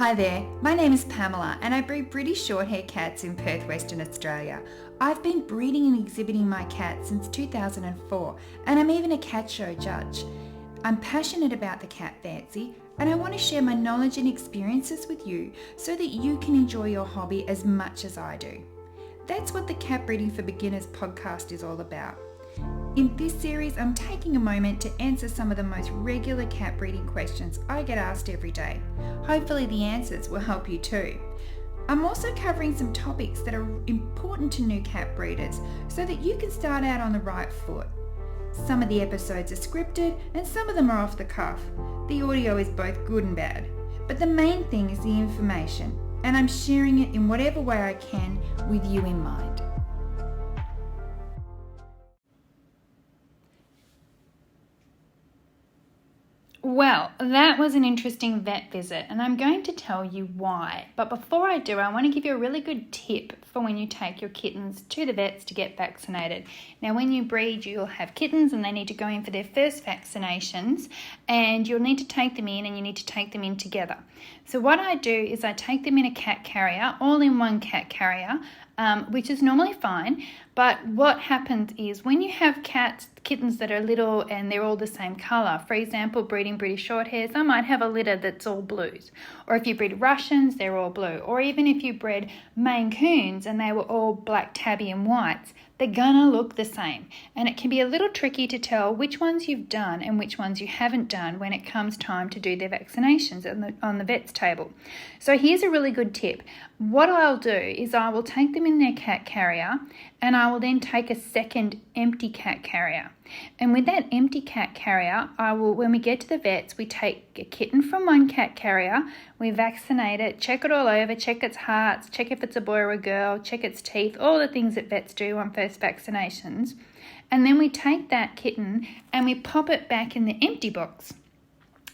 Hi there, my name is Pamela and I breed British Shorthair cats in Perth, Western Australia. I've been breeding and exhibiting my cats since 2004 and I'm even a cat show judge. I'm passionate about the cat fancy and I want to share my knowledge and experiences with you so that you can enjoy your hobby as much as I do. That's what the Cat Breeding for Beginners podcast is all about. In this series, I'm taking a moment to answer some of the most regular cat breeding questions I get asked every day. Hopefully the answers will help you too. I'm also covering some topics that are important to new cat breeders so that you can start out on the right foot. Some of the episodes are scripted and some of them are off the cuff. The audio is both good and bad, but the main thing is the information, and I'm sharing it in whatever way I can with you in mind. Well, that was an interesting vet visit and I'm going to tell you why. But before I do, I want to give you a really good tip for when you take your kittens to the vets to get vaccinated. Now, when you breed, you'll have kittens and they need to go in for their first vaccinations and you'll need to take them in and you need to take them in together. So what I do is I take them in a cat carrier, all in one cat carrier, which is normally fine. But what happens is when you have kittens that are little and they're all the same colour, for example, breeding British Shorthairs, I might have a litter that's all blues. Or if you breed Russians, they're all blue. Or even if you bred Maine Coons and they were all black tabby and whites, they're gonna look the same. And it can be a little tricky to tell which ones you've done and which ones you haven't done when it comes time to do their vaccinations on the vet's table. So here's a really good tip. What I'll do is I will take them in their cat carrier and I will then take a second empty cat carrier. And with that empty cat carrier, when we get to the vets, we take a kitten from one cat carrier, we vaccinate it, check it all over, check its hearts, check if it's a boy or a girl, check its teeth, all the things that vets do on first vaccinations. And then we take that kitten and we pop it back in the empty box.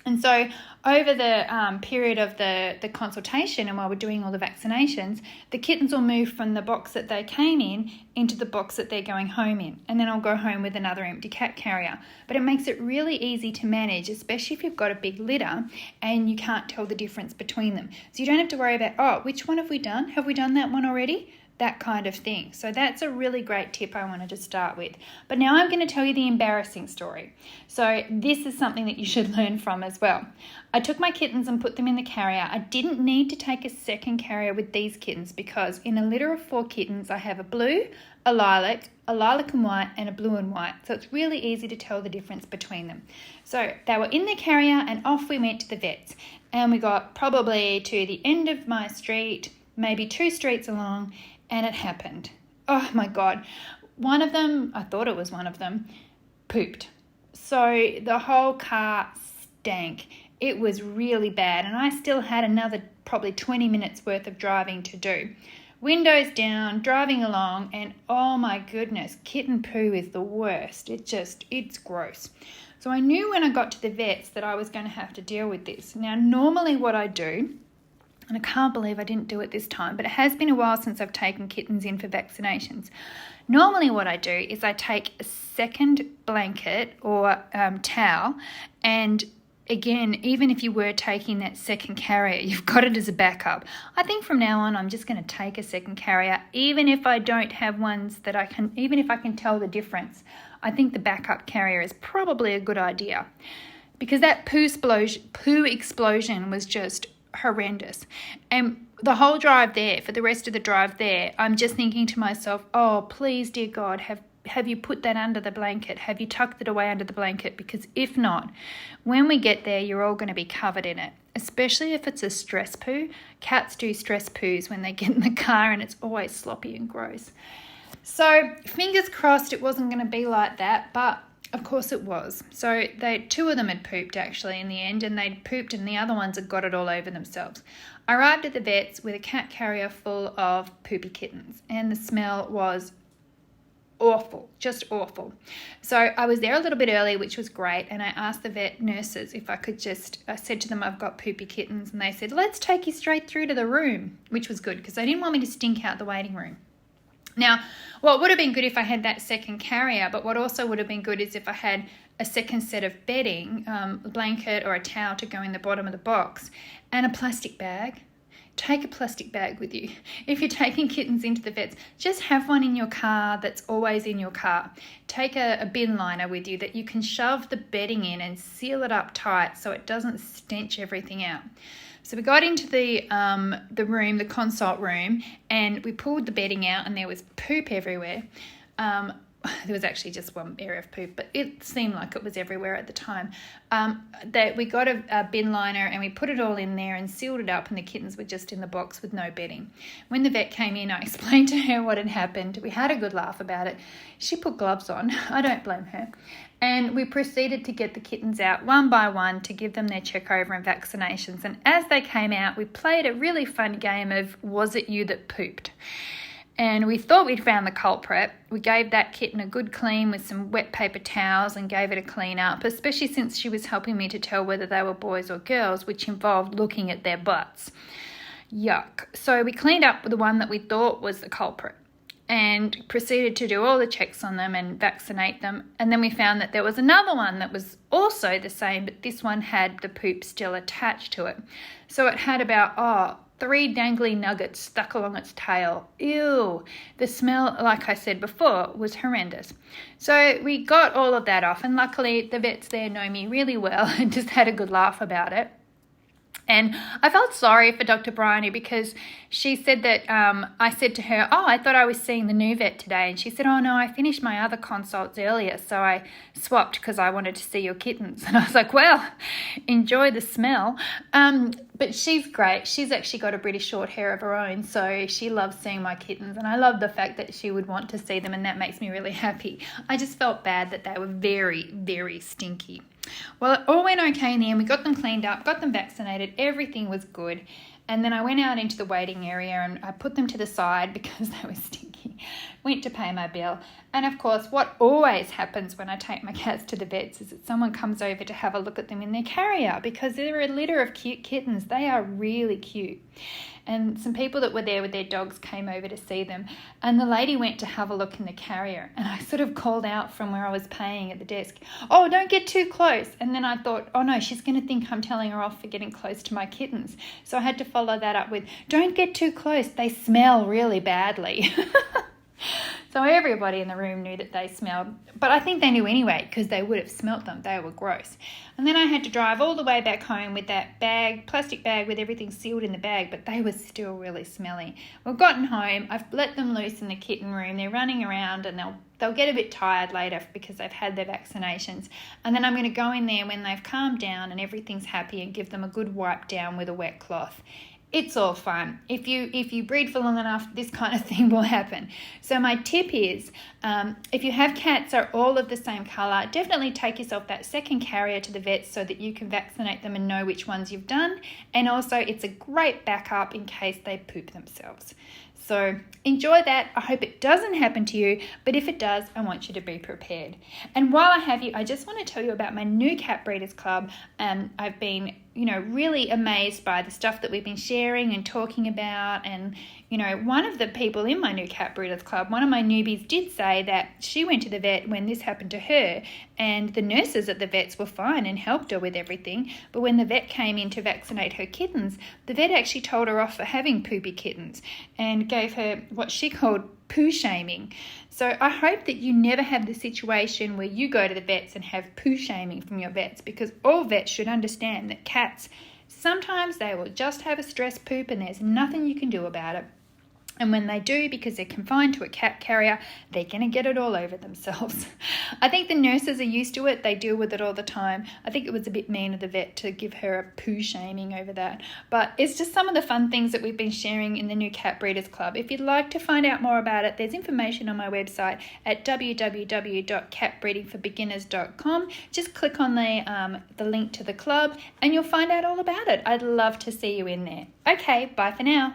And so over the period of the consultation and while we're doing all the vaccinations, the kittens will move from the box that they came in into the box that they're going home in. And then I'll go home with another empty cat carrier. But it makes it really easy to manage, especially if you've got a big litter and you can't tell the difference between them. So you don't have to worry about, which one have we done? Have we done that one already? That kind of thing. So that's a really great tip I wanted to start with. But now I'm going to tell you the embarrassing story. So this is something that you should learn from as well. I took my kittens and put them in the carrier. I didn't need to take a second carrier with these kittens because in a litter of 4 kittens, I have a blue, a lilac and white, and a blue and white. So it's really easy to tell the difference between them. So they were in the carrier and off we went to the vets. And we got probably to the end of my street, maybe 2 streets along, and it happened. Oh my God. One of them, I thought it was one of them, pooped. So the whole car stank. It was really bad and I still had another probably 20 minutes worth of driving to do. Windows down, driving along, and oh my goodness, kitten poo is the worst. It's gross. So I knew when I got to the vets that I was going to have to deal with this. Now, normally what I do, and I can't believe I didn't do it this time, but it has been a while since I've taken kittens in for vaccinations. Normally what I do is I take a second blanket or towel, and again, even if you were taking that second carrier, you've got it as a backup. I think from now on I'm just going to take a second carrier, even if I don't have ones that even if I can tell the difference. I think the backup carrier is probably a good idea because that poo explosion was just horrendous. And the whole drive there, for the rest of the drive there, I'm just thinking to myself, oh, please, dear God, have you put that under the blanket? Have you tucked it away under the blanket? Because if not, when we get there, you're all going to be covered in it, especially if it's a stress poo. Cats do stress poos when they get in the car and it's always sloppy and gross. So fingers crossed it wasn't going to be like that, but of course it was. So 2 of them had pooped actually in the end, and they'd pooped and the other ones had got it all over themselves. I arrived at the vets with a cat carrier full of poopy kittens and the smell was awful, just awful. So I was there a little bit early, which was great, and I asked the vet nurses if I could I said to them, I've got poopy kittens, and they said, let's take you straight through to the room, which was good because they didn't want me to stink out the waiting room. Now, what would have been good if I had that second carrier, but what also would have been good is if I had a second set of bedding, a blanket or a towel to go in the bottom of the box, and a plastic bag. Take a plastic bag with you. If you're taking kittens into the vets, just have one in your car that's always in your car. Take a bin liner with you that you can shove the bedding in and seal it up tight so it doesn't stench everything out. So we got into the room, the consult room, and we pulled the bedding out and there was poop everywhere. There was actually just one area of poop, but it seemed like it was everywhere at the time. That we got a bin liner and we put it all in there and sealed it up, and the kittens were just in the box with no bedding. When the vet came in, I explained to her what had happened. We had a good laugh about it. She put gloves on. I don't blame her. And we proceeded to get the kittens out one by one to give them their check over and vaccinations. And as they came out, we played a really fun game of Was It You That Pooped? And we thought we'd found the culprit. We gave that kitten a good clean with some wet paper towels and gave it a clean up, especially since she was helping me to tell whether they were boys or girls, which involved looking at their butts. Yuck. So we cleaned up the one that we thought was the culprit and proceeded to do all the checks on them and vaccinate them. And then we found that there was another one that was also the same, but this one had the poop still attached to it. So it had about, 3 dangly nuggets stuck along its tail. Ew. The smell, like I said before, was horrendous. So we got all of that off, and luckily the vets there know me really well and just had a good laugh about it. And I felt sorry for Dr. Bryony because she said that I said to her, I thought I was seeing the new vet today. And she said, no, I finished my other consults earlier, so I swapped because I wanted to see your kittens. And I was like, well, enjoy the smell. But she's great. She's actually got a British short hair of her own, so she loves seeing my kittens. And I love the fact that she would want to see them, and that makes me really happy. I just felt bad that they were very, very stinky. Well, it all went okay in the end. We got them cleaned up, got them vaccinated. Everything was good. And then I went out into the waiting area and I put them to the side because they were stinky. Went to pay my bill. And of course, what always happens when I take my cats to the vets is that someone comes over to have a look at them in their carrier because they're a litter of cute kittens. They are really cute. And some people that were there with their dogs came over to see them. And the lady went to have a look in the carrier. And I sort of called out from where I was paying at the desk, don't get too close. And then I thought, no, she's going to think I'm telling her off for getting close to my kittens. So I had to follow that up with, don't get too close. They smell really badly. So everybody in the room knew that they smelled, but I think they knew anyway because they would have smelt them. They were gross. And then I had to drive all the way back home with that bag, plastic bag with everything sealed in the bag, but they were still really smelly. We've gotten home. I've let them loose in the kitten room. They're running around and they'll get a bit tired later because they've had their vaccinations. And then I'm going to go in there when they've calmed down and everything's happy and give them a good wipe down with a wet cloth. It's all fun. If you breed for long enough, this kind of thing will happen. So my tip is, if you have cats that are all of the same colour, definitely take yourself that second carrier to the vets so that you can vaccinate them and know which ones you've done. And also, it's a great backup in case they poop themselves. So enjoy that. I hope it doesn't happen to you, but if it does, I want you to be prepared. And while I have you, I just want to tell you about my new Cat Breeders Club. I've been, really amazed by the stuff that we've been sharing and talking about. And, one of the people in my new Cat Breeders Club, one of my newbies did say that she went to the vet when this happened to her and the nurses at the vets were fine and helped her with everything. But when the vet came in to vaccinate her kittens, the vet actually told her off for having poopy kittens and gave her what she called poo shaming. So I hope that you never have the situation where you go to the vets and have poo shaming from your vets, because all vets should understand that cats, sometimes they will just have a stress poop and there's nothing you can do about it. And when they do, because they're confined to a cat carrier, they're going to get it all over themselves. I think the nurses are used to it. They deal with it all the time. I think it was a bit mean of the vet to give her a poo shaming over that. But it's just some of the fun things that we've been sharing in the new Cat Breeders Club. If you'd like to find out more about it, there's information on my website at www.catbreedingforbeginners.com. Just click on the link to the club and you'll find out all about it. I'd love to see you in there. Okay, bye for now.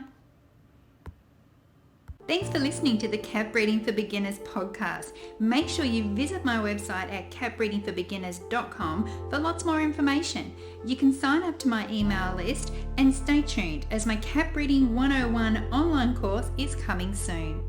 Thanks for listening to the Cat Breeding for Beginners podcast. Make sure you visit my website at catbreedingforbeginners.com for lots more information. You can sign up to my email list and stay tuned as my Cat Breeding 101 online course is coming soon.